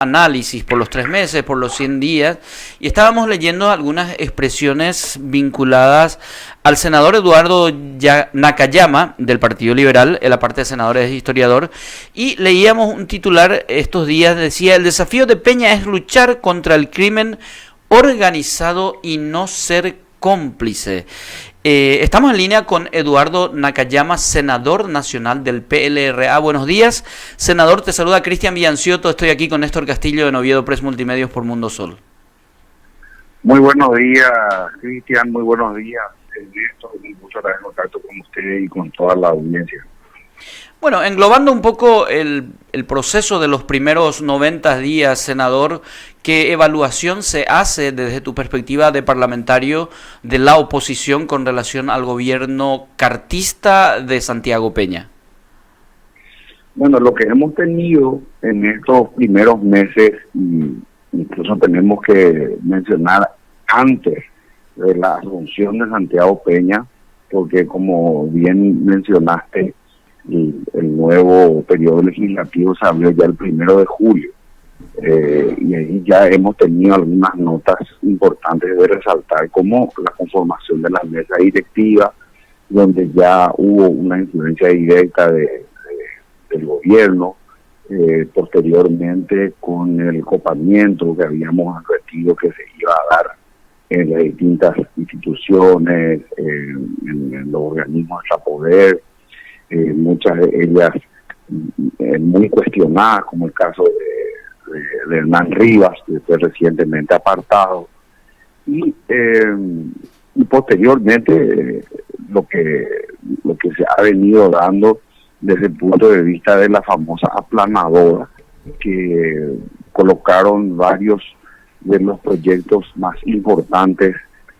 análisis por los 3 meses, por los 100 días, y estábamos leyendo algunas expresiones vinculadas al senador Eduardo Nakayama del Partido Liberal, en la parte de senadores es historiador, y leíamos un titular estos días, decía: el desafío de Peña es luchar contra el crimen organizado y no ser cómplice. Estamos en línea con Eduardo Nakayama, senador nacional del PLRA. Buenos días, senador. Te saluda Cristian Villancioto. Estoy aquí con Néstor Castillo de Oviedo Press Multimedios por Mundo Sol. Muy buenos días, Cristian. Muy buenos días, Néstor. Mucho gracias por contacto con usted y con toda la audiencia. Bueno, englobando un poco el proceso de los primeros 90 días, senador, ¿qué evaluación se hace desde tu perspectiva de parlamentario de la oposición con relación al gobierno cartista de Santiago Peña? Bueno, lo que hemos tenido en estos primeros meses, incluso tenemos que mencionar antes de la asunción de Santiago Peña, porque como bien mencionaste, el nuevo periodo legislativo se abrió ya el 1 de julio, y ahí ya hemos tenido algunas notas importantes de resaltar, como la conformación de la mesa directiva, donde ya hubo una influencia directa del gobierno, posteriormente con el copamiento que habíamos advertido que se iba a dar en las distintas instituciones, en los organismos extrapoder, muchas de ellas muy cuestionadas, como el caso de Hernán Rivas, que fue recientemente apartado, y posteriormente lo que se ha venido dando desde el punto de vista de la famosa aplanadora, que colocaron varios de los proyectos más importantes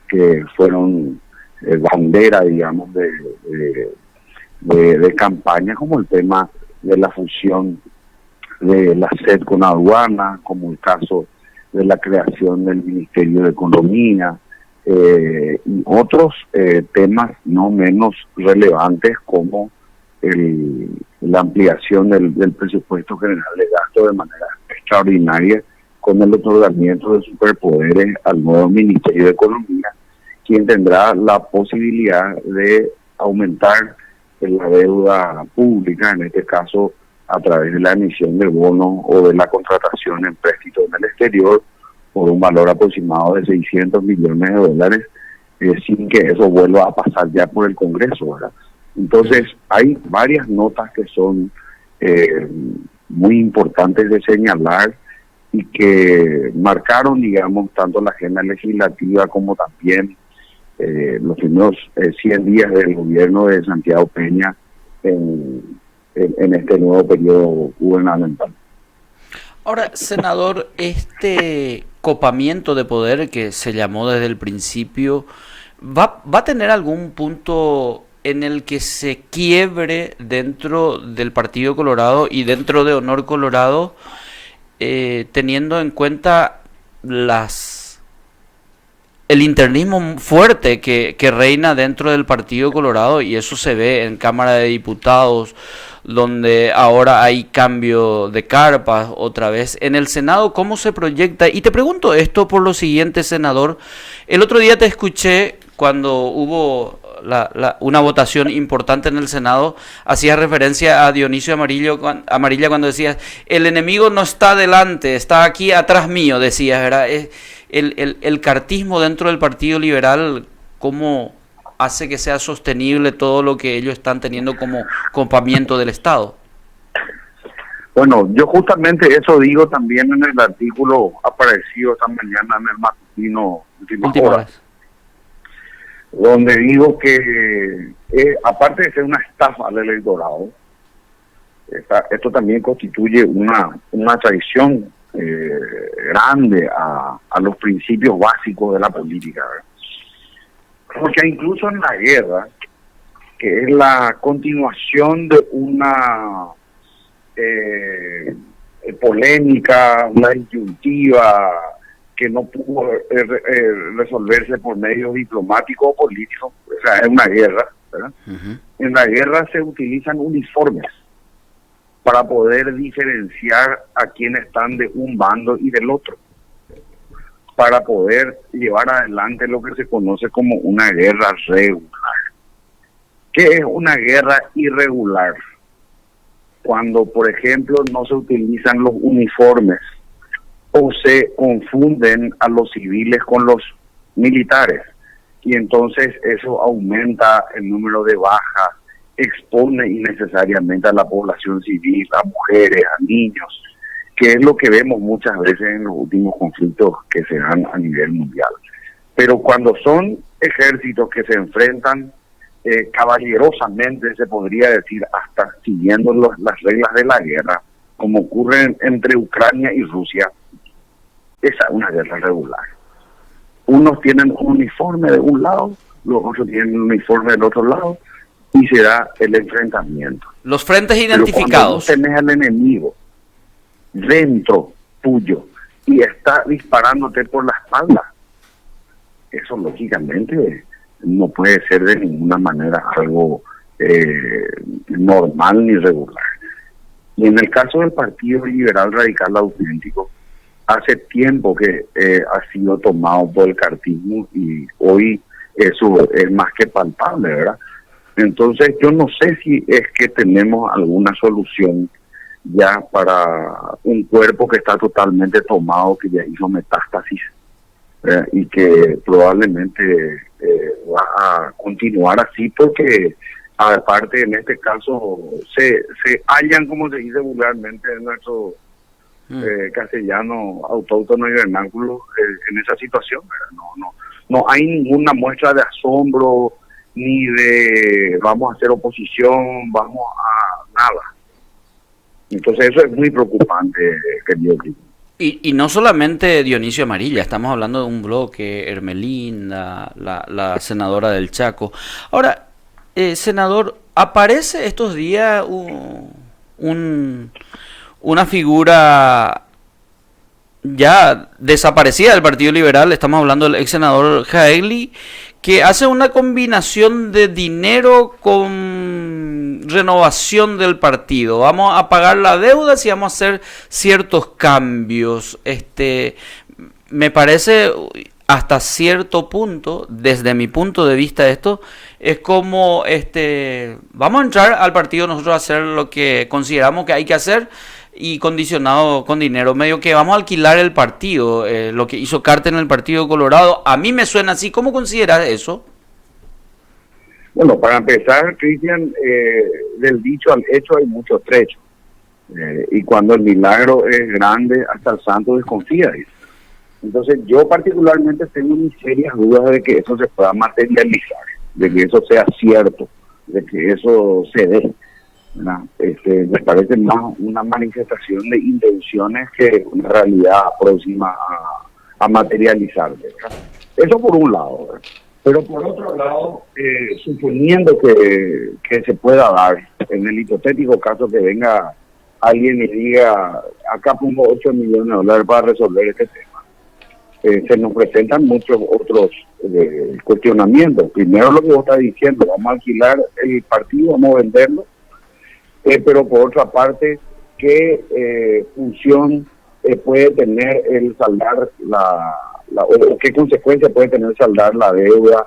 que fueron bandera, digamos, de campaña, como el tema de la fusión de la SED con aduana, como el caso de la creación del Ministerio de Economía, y otros temas no menos relevantes, como la ampliación del presupuesto general de gasto de manera extraordinaria, con el otorgamiento de superpoderes al nuevo Ministerio de Economía, quien tendrá la posibilidad de aumentar la deuda pública, en este caso a través de la emisión de bonos o de la contratación en préstitos en el exterior por un valor aproximado de 600 millones de dólares, sin que eso vuelva a pasar ya por el Congreso, ¿verdad? Entonces hay varias notas que son muy importantes de señalar y que marcaron, digamos, tanto la agenda legislativa como también los primeros 100 días del gobierno de Santiago Peña en este nuevo periodo gubernamental. Ahora, senador, este copamiento de poder que se llamó desde el principio, ¿va a tener algún punto en el que se quiebre dentro del Partido Colorado y dentro de Honor Colorado, teniendo en cuenta el internismo fuerte que reina dentro del Partido Colorado? Y eso se ve en Cámara de Diputados, donde ahora hay cambio de carpas otra vez. En el Senado, ¿cómo se proyecta? Y te pregunto esto por lo siguiente, senador. El otro día te escuché cuando hubo una votación importante en el Senado, hacía referencia a Dionisio Amarilla cuando decías: el enemigo no está delante, está aquí atrás mío, decías, ¿verdad? El cartismo dentro del Partido Liberal, ¿cómo hace que sea sostenible todo lo que ellos están teniendo como copamiento del Estado? Bueno, yo justamente eso digo también en el artículo aparecido esta mañana en el matutino Últimas Horas, donde digo que aparte de ser una estafa al electorado, esto también constituye una traición grande a los principios básicos de la política, ¿verdad? Porque incluso en la guerra, que es la continuación de una polémica, una disyuntiva que no pudo resolverse por medios diplomáticos o políticos, o sea, es una guerra, ¿verdad? En la guerra se utilizan uniformes para poder diferenciar a quienes están de un bando y del otro, para poder llevar adelante lo que se conoce como una guerra regular. ¿Qué es una guerra irregular? Cuando, por ejemplo, no se utilizan los uniformes o se confunden a los civiles con los militares, y entonces eso aumenta el número de bajas, expone innecesariamente a la población civil, a mujeres, a niños, que es lo que vemos muchas veces en los últimos conflictos que se dan a nivel mundial. Pero cuando son ejércitos que se enfrentan caballerosamente, se podría decir, hasta siguiendo las reglas de la guerra, como ocurre entre Ucrania y Rusia, esa es una guerra regular. Unos tienen un uniforme de un lado, los otros tienen un uniforme del otro lado, y se da el enfrentamiento. Los frentes identificados. Pero cuando tenés al enemigo dentro tuyo y está disparándote por la espalda, eso lógicamente no puede ser de ninguna manera algo normal ni regular. Y en el caso del Partido Liberal Radical Auténtico, hace tiempo que ha sido tomado por el cartismo y hoy eso es más que palpable, ¿verdad? Entonces yo no sé si es que tenemos alguna solución ya para un cuerpo que está totalmente tomado, que ya hizo metástasis, y que probablemente va a continuar así porque aparte en este caso se hallan, como se dice vulgarmente en nuestro castellano autóctono y vernáculo, en esa situación, ¿verdad? No hay ninguna muestra de asombro ni de vamos a hacer oposición, vamos a nada. Entonces eso es muy preocupante, querido Cristian. Y no solamente Dionisio Amarilla, estamos hablando de un bloque, Hermelín, la senadora del Chaco. Ahora, senador, aparece estos días una figura ya desaparecida del Partido Liberal, estamos hablando del ex senador Jaegli, que hace una combinación de dinero con renovación del partido. Vamos a pagar la deuda si vamos a hacer ciertos cambios. Me parece hasta cierto punto, desde mi punto de vista, esto es como vamos a entrar al partido nosotros a hacer lo que consideramos que hay que hacer y condicionado con dinero, medio que vamos a alquilar el partido, lo que hizo Carter en el Partido Colorado. A mí me suena así. ¿Cómo consideras eso? Bueno, para empezar, Cristian, del dicho al hecho hay mucho trecho, y cuando el milagro es grande, hasta el santo desconfía. Entonces yo particularmente tengo mis serias dudas de que eso se pueda materializar, de que eso sea cierto, de que eso se dé. Me parece más una manifestación de intenciones que una realidad próxima a materializarse, ¿verdad? Eso por un lado, ¿verdad? Pero por otro lado, suponiendo que se pueda dar, en el hipotético caso que venga alguien y diga, acá pongo 8 millones de dólares para resolver este tema, se nos presentan muchos otros cuestionamientos. Primero lo que vos estás diciendo, vamos a alquilar el partido, vamos a venderlo, pero por otra parte, ¿qué función puede tener el saldar o qué consecuencia puede tener saldar la deuda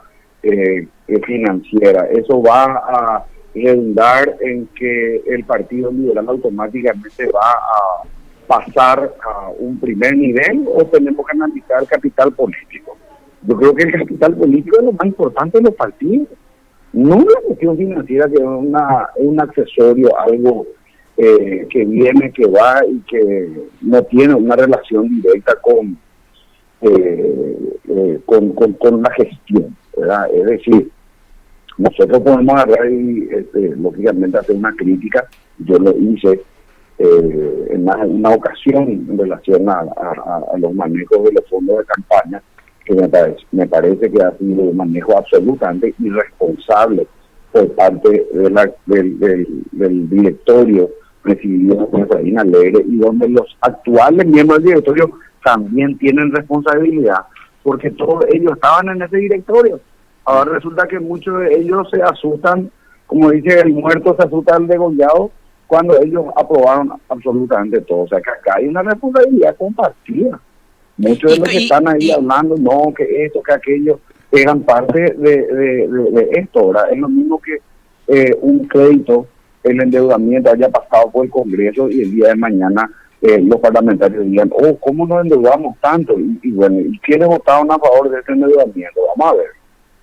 financiera? Eso va a redundar en que el Partido Liberal automáticamente va a pasar a un primer nivel, o tenemos que analizar el capital político. Yo creo que el capital político es lo más importante de los partidos, no la cuestión financiera, que es un accesorio, algo que viene, que va y que no tiene una relación directa con la gestión, ¿verdad? Es decir, nosotros podemos agarrar y lógicamente hacer una crítica. Yo lo hice en una ocasión en relación a los manejos de los fondos de campaña, que me parece que ha sido un manejo absolutamente irresponsable por parte del directorio presidido por Efraín Alegre, y donde los actuales miembros del directorio también tienen responsabilidad, porque todos ellos estaban en ese directorio. Ahora resulta que muchos de ellos se asustan, como dice el muerto se asusta al degollado, cuando ellos aprobaron absolutamente todo. O sea que acá hay una responsabilidad compartida. Muchos de los que están ahí hablando, no, que esto, que aquello, eran parte de esto, ¿verdad? Es lo mismo que un crédito, el endeudamiento haya pasado por el Congreso y el día de mañana los parlamentarios digan, oh, ¿cómo nos endeudamos tanto? Y bueno, ¿y quiénes votaron a favor de este endeudamiento? Vamos a ver.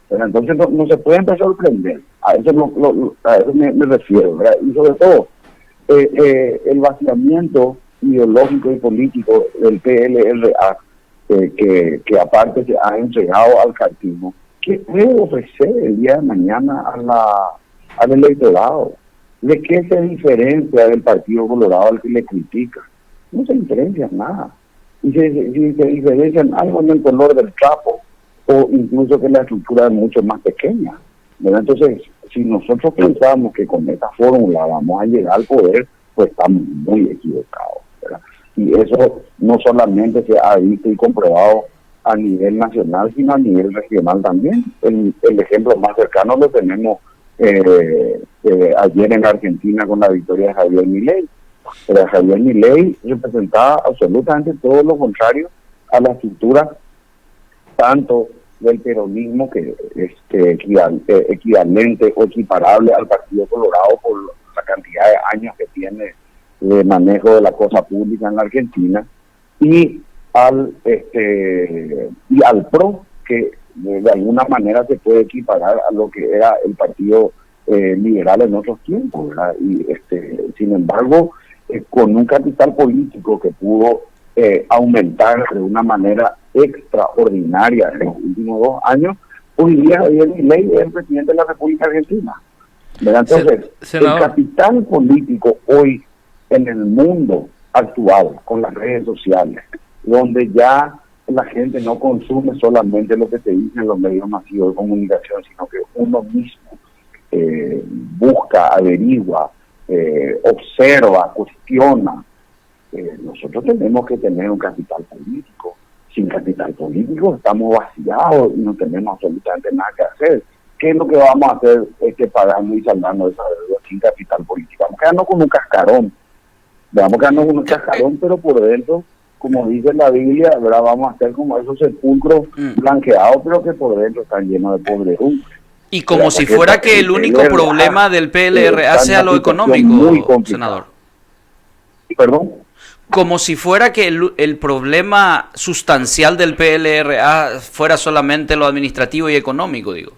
Pero entonces no se puede empezar a sorprender. A eso, a eso me refiero, ¿verdad? Y sobre todo, el vaciamiento ideológico y político del PLRA, que aparte se ha entregado al cartismo, ¿qué puede ofrecer el día de mañana al electorado? ¿De qué se diferencia del Partido Colorado al que le critica? No se diferencia nada. Y se diferencian algo en el color del trapo, o incluso que la estructura es mucho más pequeña, ¿verdad? Entonces, si nosotros pensamos que con esta fórmula vamos a llegar al poder, pues estamos muy equivocados, ¿verdad? Y eso no solamente se ha visto y comprobado a nivel nacional, sino a nivel regional también. El ejemplo más cercano lo tenemos ayer en Argentina con la victoria de Javier Milei. Pero Javier Milei representaba absolutamente todo lo contrario a la estructura tanto del peronismo, que es equivalente o equiparable al Partido Colorado por la cantidad de años que tiene de manejo de la cosa pública en la Argentina, y al PRO, que de alguna manera se puede equiparar a lo que era el Partido Liberal en otros tiempos, ¿verdad? Y sin embargo, con un capital político que pudo aumentar de una manera extraordinaria en los últimos 2 años, hoy día Javier Milei es el presidente de la República Argentina, ¿verdad? Entonces, el capital político hoy en el mundo actual, con las redes sociales, donde ya la gente no consume solamente lo que se dice en los medios masivos de comunicación, sino que uno mismo busca, averigua, observa, cuestiona. Nosotros tenemos que tener un capital político. Sin capital político estamos vaciados y no tenemos absolutamente nada que hacer. ¿Qué es lo que vamos a hacer pagando y saldando esa deuda sin capital político? Vamos a quedarnos con un cascarón. Vamos a quedarnos con un cascarón, pero por dentro, como dice la Biblia, ¿verdad? Vamos a hacer como esos sepulcros blanqueados, pero que por dentro están llenos de podredumbre. Y como si fuera que el único problema del PLRA sea lo económico, senador. ¿Perdón? Como si fuera que el problema sustancial del PLRA fuera solamente lo administrativo y económico, digo.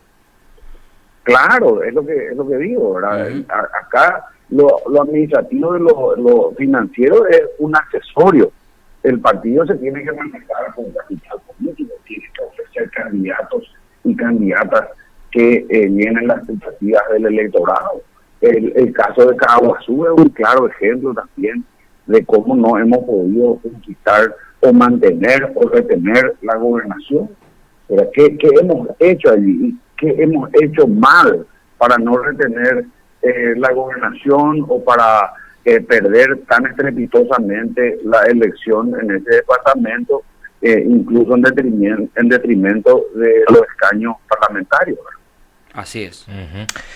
Claro, es lo que digo, ¿verdad? Acá lo administrativo de lo financiero es un accesorio. El partido se tiene que manejar con capital político, tiene que ofrecer candidatos y candidatas que llenen las expectativas del electorado. El caso de Caaguazú es un claro ejemplo también de cómo no hemos podido conquistar o mantener o retener la gobernación. Pero ¿qué hemos hecho allí? ¿Qué hemos hecho mal para no retener la gobernación o para perder tan estrepitosamente la elección en ese departamento, incluso en detrimento de los escaños parlamentarios? Así es.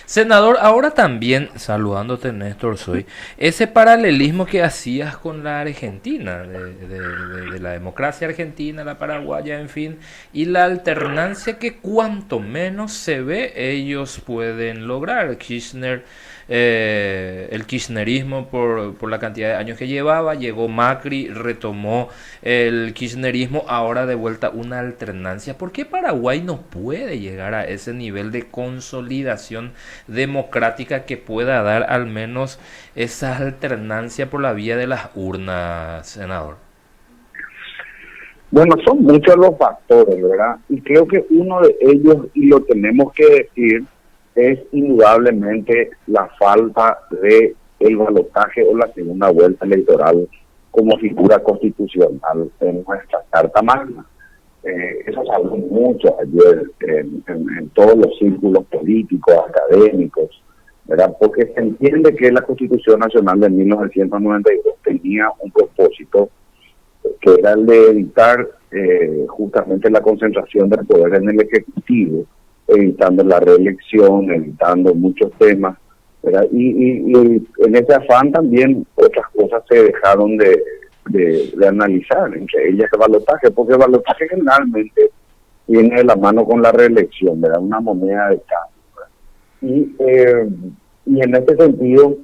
Senador, ahora también, saludándote, Néstor, soy ese paralelismo que hacías con la Argentina, de la democracia argentina, la paraguaya, en fin, y la alternancia que cuanto menos se ve, ellos pueden lograr. Kirchner, el kirchnerismo por la cantidad de años que llevaba, llegó Macri, retomó el kirchnerismo, ahora de vuelta una alternancia. ¿Por qué Paraguay no puede llegar a ese nivel de consolidación democrática que pueda dar al menos esa alternancia por la vía de las urnas, senador? Bueno, son muchos los factores, ¿verdad? Y creo que uno de ellos, y lo tenemos que decir, es indudablemente la falta de el balotaje o la segunda vuelta electoral como figura constitucional en nuestra Carta Magna. Eso se habló mucho ayer en todos los círculos políticos, académicos, ¿verdad? Porque se entiende que la Constitución Nacional de 1992 tenía un propósito que era el de evitar justamente la concentración del poder en el Ejecutivo, evitando la reelección, evitando muchos temas ¿verdad? Y en ese afán también otras cosas se dejaron de analizar, entre ellas el balotaje, porque el balotaje generalmente viene de la mano con la reelección, ¿verdad? Una moneda de cambio, ¿verdad? Y en este sentido,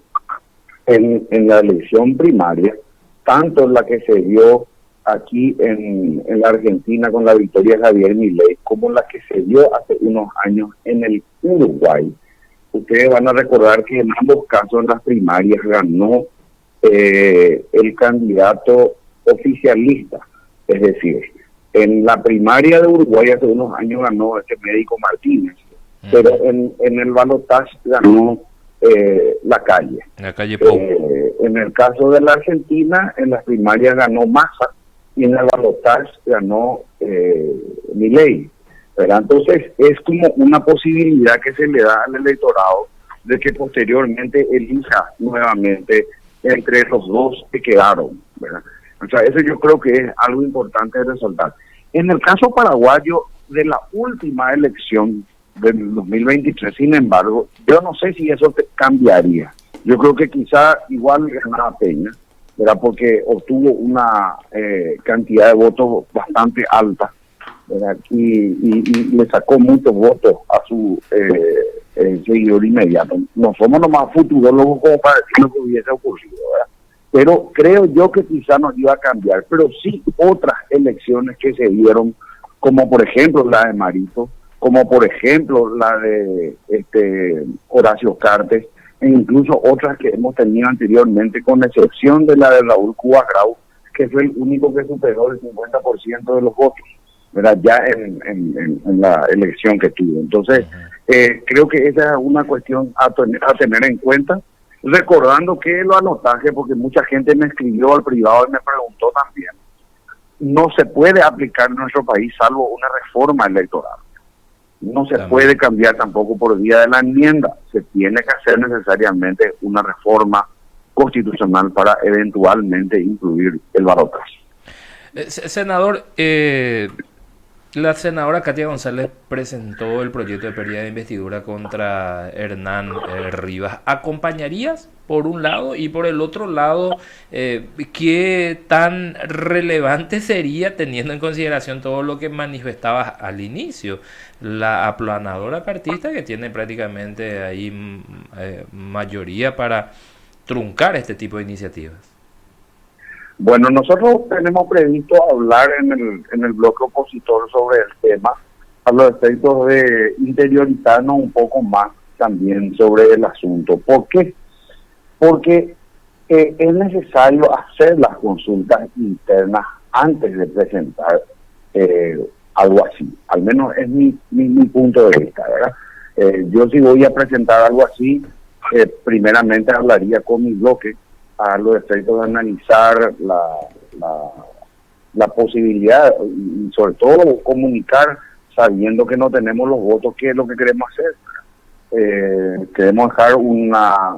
en la elección primaria, tanto la que se dio aquí en la Argentina con la victoria de Javier Milei, como la que se dio hace unos años en el Uruguay, ustedes van a recordar que en ambos casos en las primarias ganó el candidato oficialista, es decir, en la primaria de Uruguay hace unos años ganó este médico Martínez, pero en el balotaje ganó la calle Pou. En el caso de la Argentina, en las primarias ganó Massa y en el balotaje ganó Milei, ¿verdad? Entonces es como una posibilidad que se le da al electorado de que posteriormente elija nuevamente entre los dos que quedaron, ¿verdad? O sea, eso yo creo que es algo importante de resaltar. En el caso paraguayo, de la última elección del 2023, sin embargo, yo no sé si eso cambiaría. Yo creo que quizá igual ganaba Peña, ¿verdad? Porque obtuvo una cantidad de votos bastante alta, ¿verdad? Y le sacó muchos votos a su seguidor inmediato. No somos nomás futurólogos como para decir lo que hubiese ocurrido, ¿verdad? Pero creo yo que quizá nos iba a cambiar. Pero sí otras elecciones que se dieron, como por ejemplo la de Marito, como por ejemplo la de Horacio Cartes, e incluso otras que hemos tenido anteriormente, con excepción de la de Raúl Cuba Grau, que fue el único que superó el 50% de los votos, ¿verdad? Ya en la elección que tuvo. Entonces, creo que esa es una cuestión a tener en cuenta, recordando que lo anotaje, porque mucha gente me escribió al privado y me preguntó también, no se puede aplicar en nuestro país salvo una reforma electoral. No se puede cambiar tampoco por vía de la enmienda. Se tiene que hacer necesariamente una reforma constitucional para eventualmente incluir el balotaje. Senador, la senadora Katia González presentó el proyecto de pérdida de investidura contra Hernán Rivas. ¿Acompañarías por un lado? Y por el otro lado, ¿qué tan relevante sería, teniendo en consideración todo lo que manifestabas al inicio? La aplanadora partista, que tiene prácticamente ahí mayoría para truncar este tipo de iniciativas. Bueno, nosotros tenemos previsto hablar en el bloque opositor sobre el tema, a los efectos de interiorizarnos un poco más también sobre el asunto. ¿Por qué? Porque es necesario hacer las consultas internas antes de presentar algo así. Al menos es mi punto de vista, ¿verdad? Yo si voy a presentar algo así, primeramente hablaría con mi bloque a los efectos de analizar la posibilidad y sobre todo comunicar sabiendo que no tenemos los votos, qué es lo que queremos hacer. Queremos dejar una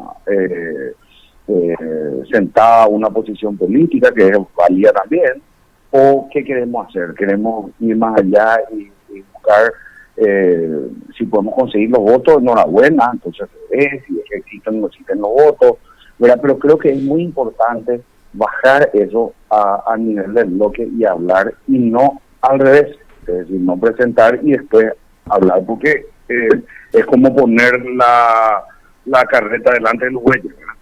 sentada una posición política que es válida también, o qué queremos hacer. Queremos ir más allá y buscar si podemos conseguir los votos, enhorabuena, entonces si existen o no existen los votos, ¿verdad? Pero creo que es muy importante bajar eso a nivel del bloque y hablar, y no al revés, es decir, no presentar y después hablar, porque es como poner la carreta delante del buey, ¿verdad?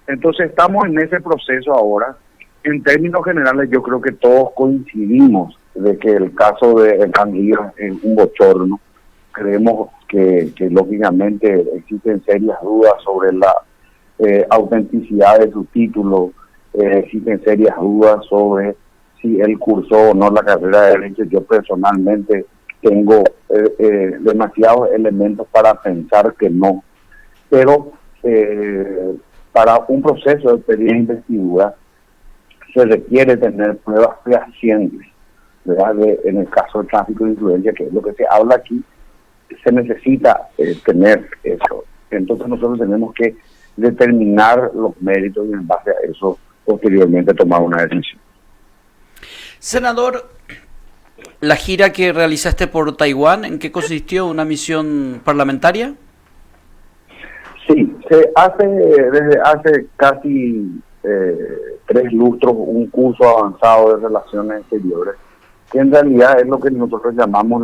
Entonces estamos en ese proceso ahora. En términos generales yo creo que todos coincidimos de que el caso de Hernán Rivas es un bochorno. Creemos que lógicamente existen serias dudas sobre la autenticidad de su título, existen serias dudas sobre si él cursó o no la carrera de Derecho. Yo personalmente tengo demasiados elementos para pensar que no, pero para un proceso de pérdida de investidura se requiere tener pruebas fehacientes, ¿verdad? En el caso del tráfico de influencia, que es lo que se habla aquí, se necesita tener eso. Entonces nosotros tenemos que determinar los méritos y en base a eso posteriormente tomar una decisión. Senador, la gira que realizaste por Taiwán, ¿en qué consistió? ¿Una misión parlamentaria? Sí, Se hace desde hace casi 3 lustros un curso avanzado de relaciones exteriores, que en realidad es lo que nosotros llamamos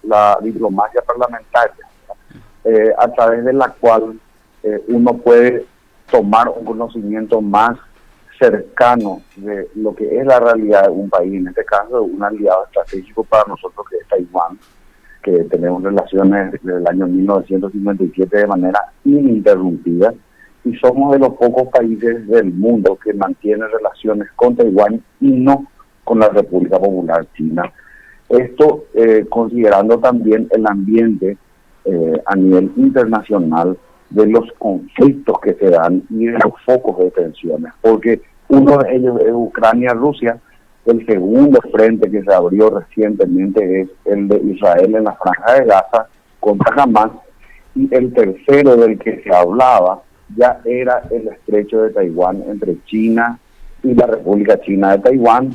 la diplomacia parlamentaria, a través de la cual uno puede tomar un conocimiento más cercano de lo que es la realidad de un país, en este caso un aliado estratégico para nosotros que es Taiwán, que tenemos relaciones desde el año 1957 de manera ininterrumpida, y somos de los pocos países del mundo que mantienen relaciones con Taiwán y no con la República Popular China. Esto considerando también el ambiente a nivel internacional de los conflictos que se dan y de los focos de tensiones, porque uno de ellos es Ucrania-Rusia. El segundo frente que se abrió recientemente es el de Israel en la Franja de Gaza contra Hamas, y el tercero del que se hablaba ya era el estrecho de Taiwán entre China y la República China de Taiwán,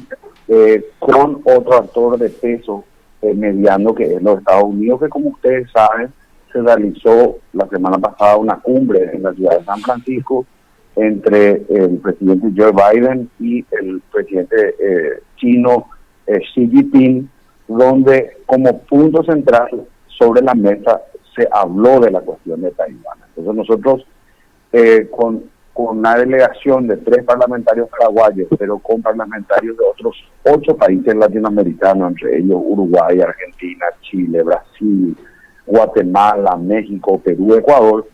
con otro actor de peso mediano que es los Estados Unidos, que como ustedes saben se realizó la semana pasada una cumbre en la ciudad de San Francisco entre el presidente Joe Biden y el presidente chino Xi Jinping, donde como punto central sobre la mesa se habló de la cuestión de Taiwán. Entonces nosotros con una delegación de 3 parlamentarios paraguayos, pero con parlamentarios de otros 8 países latinoamericanos, entre ellos Uruguay, Argentina, Chile, Brasil, Guatemala, México, Perú, Ecuador,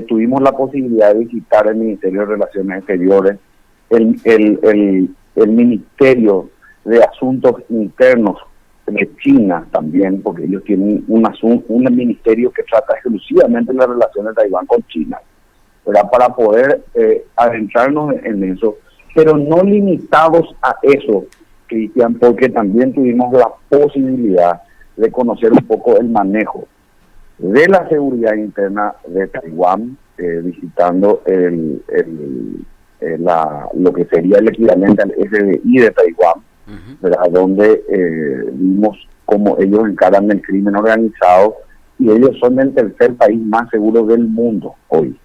tuvimos la posibilidad de visitar el Ministerio de Relaciones Exteriores, el Ministerio de Asuntos Internos de China también, porque ellos tienen un ministerio que trata exclusivamente las relaciones de Taiwán con China, ¿verdad? Para poder adentrarnos en eso, pero no limitados a eso, Cristian, porque también tuvimos la posibilidad de conocer un poco el manejo de la seguridad interna de Taiwán, visitando lo que sería el equivalente al FBI de Taiwán, ¿verdad? Donde vimos cómo ellos encaran el crimen organizado, y ellos son el tercer país más seguro del mundo hoy.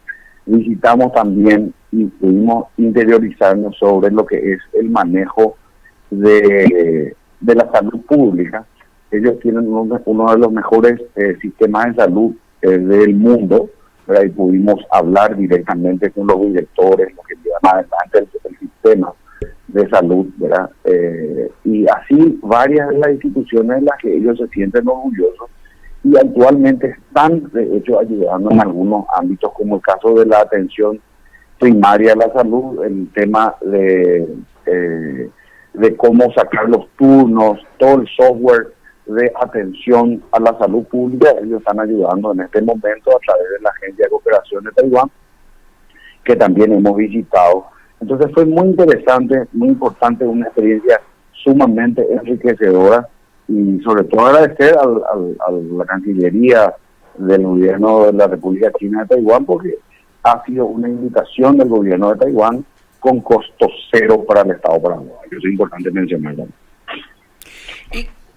Visitamos también y pudimos interiorizarnos sobre lo que es el manejo de la salud pública. Ellos tienen uno de los mejores sistemas de salud del mundo, ¿verdad? Y pudimos hablar directamente con los directores, los que llevan adelante el sistema de salud, ¿verdad? Y así varias de las instituciones en las que ellos se sienten orgullosos, y actualmente están, de hecho, ayudando en algunos ámbitos, como el caso de la atención primaria a la salud, el tema de cómo sacar los turnos, todo el software de atención a la salud pública. Ellos están ayudando en este momento a través de la Agencia de Cooperación de Taiwán, que también hemos visitado. Entonces fue muy interesante, muy importante, una experiencia sumamente enriquecedora, y sobre todo agradecer a la Cancillería del Gobierno de la República China de Taiwán, porque ha sido una invitación del Gobierno de Taiwán con costo cero para el Estado paraguayo. Eso es importante mencionarlo.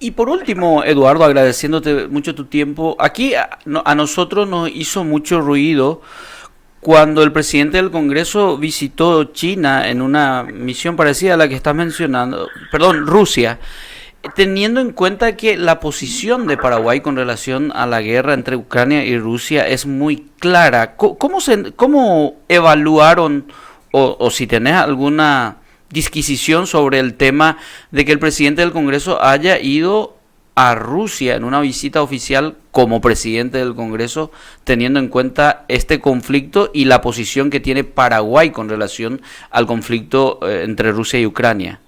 Y por último, Eduardo, agradeciéndote mucho tu tiempo, aquí a nosotros nos hizo mucho ruido cuando el presidente del Congreso visitó China en una misión parecida a la que estás mencionando, Rusia, teniendo en cuenta que la posición de Paraguay con relación a la guerra entre Ucrania y Rusia es muy clara. ¿Cómo evaluaron, o si tenés alguna disquisición sobre el tema de que el presidente del Congreso haya ido a Rusia en una visita oficial como presidente del Congreso, teniendo en cuenta este conflicto y la posición que tiene Paraguay con relación al conflicto entre Rusia y Ucrania?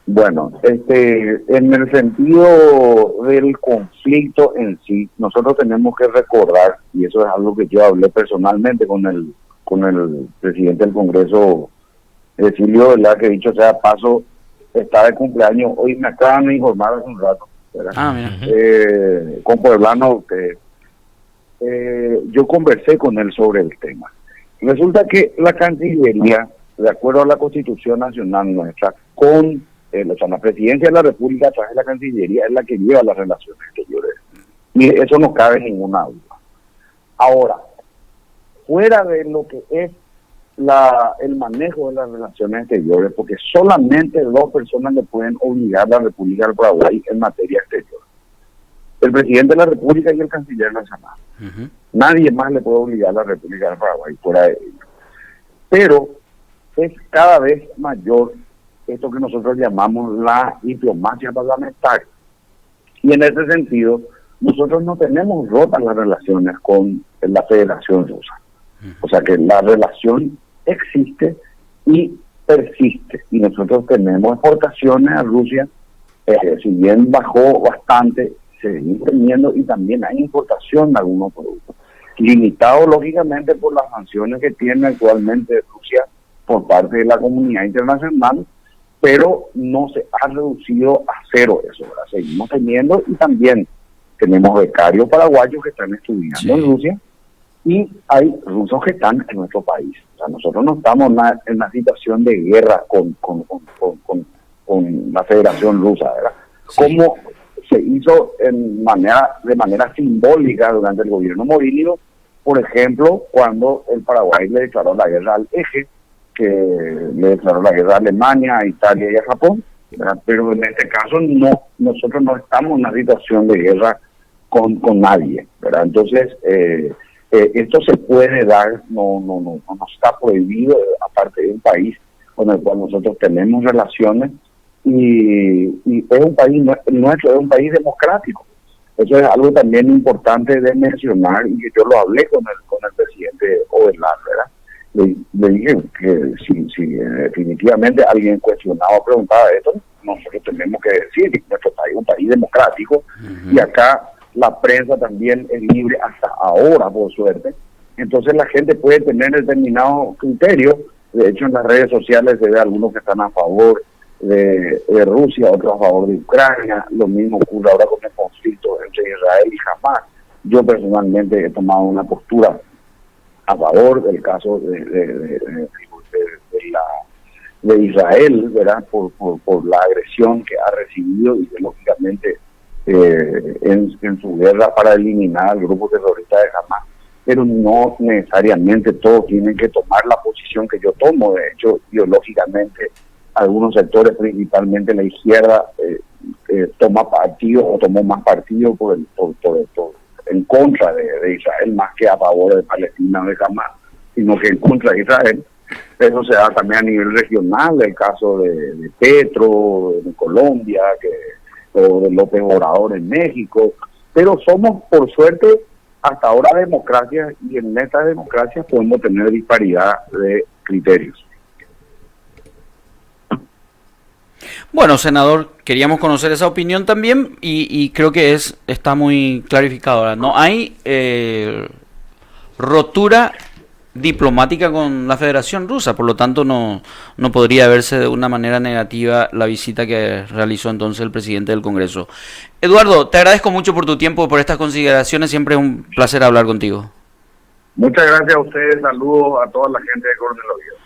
Bueno, en el sentido del conflicto en sí, nosotros tenemos que recordar, y eso es algo que yo hablé personalmente con el presidente del Congreso, Silvio, ¿verdad? Que dicho sea paso, está de cumpleaños. Hoy me acaban de informar hace un rato, ¿verdad? Con Pueblano, yo conversé con él sobre el tema. Resulta que la Cancillería, de acuerdo a la Constitución Nacional nuestra, la Presidencia de la República a través de la Cancillería es la que lleva las relaciones exteriores. Y eso no cabe ninguna duda. Ahora, fuera de lo que es el manejo de las relaciones exteriores, porque solamente dos personas le pueden obligar a la República del Paraguay en materia exterior: el presidente de la República y el canciller nacional. Uh-huh. Nadie más le puede obligar a la República del Paraguay fuera de ello. Pero es cada vez mayor esto que nosotros llamamos la diplomacia parlamentaria. Y en ese sentido, nosotros no tenemos rotas las relaciones con la Federación Rusa. O sea que la relación existe y persiste. Y nosotros tenemos exportaciones a Rusia, si bien bajó bastante, se viene teniendo, y también hay importación de algunos productos. Limitado, lógicamente, por las sanciones que tiene actualmente Rusia por parte de la comunidad internacional, pero no se ha reducido a cero eso, ¿verdad? Seguimos teniendo, y también tenemos becarios paraguayos que están estudiando en Rusia, y hay rusos que están en nuestro país. O sea, nosotros no estamos en una situación de guerra con la Federación Rusa, ¿verdad? Como se hizo de manera simbólica durante el gobierno Morillo, por ejemplo, cuando el Paraguay le declaró la guerra al eje, que le declaró la guerra a Alemania, a Italia y a Japón, ¿verdad? Pero en este caso nosotros no estamos en una situación de guerra con nadie, ¿verdad? Entonces, esto se puede dar, no está prohibido, aparte de un país con el cual nosotros tenemos relaciones, y es un país nuestro, es un país democrático. Eso es algo también importante de mencionar, y que yo lo hablé con el presidente Ovelar, ¿verdad? Le dije que si definitivamente alguien cuestionaba o preguntaba esto, nosotros tenemos que decir que nuestro país es un país democrático, y acá la prensa también es libre hasta ahora, por suerte. Entonces la gente puede tener determinados criterios. De hecho, en las redes sociales se ve algunos que están a favor de Rusia, otros a favor de Ucrania. Lo mismo ocurre ahora con el conflicto entre Israel y Hamas. Yo personalmente he tomado una postura a favor del caso de Israel, ¿verdad? Por la agresión que ha recibido, y que lógicamente en su guerra para eliminar al grupo terrorista de Hamas. Pero no necesariamente todos tienen que tomar la posición que yo tomo. De hecho, ideológicamente, algunos sectores, principalmente la izquierda, toma partido o tomó más partido en contra de Israel, más que a favor de Palestina o de Hamas, sino que en contra de Israel. Eso se da también a nivel regional, el caso de Petro en Colombia, o de López Obrador en México. Pero somos, por suerte, hasta ahora democracia, y en estas democracias podemos tener disparidad de criterios. Bueno, senador, queríamos conocer esa opinión también, y creo que está muy clarificado ahora. No hay rotura diplomática con la Federación Rusa, por lo tanto no podría verse de una manera negativa la visita que realizó entonces el presidente del Congreso. Eduardo, te agradezco mucho por tu tiempo y por estas consideraciones, siempre es un placer hablar contigo. Muchas gracias a ustedes, saludos a toda la gente de Coronel Oviedo.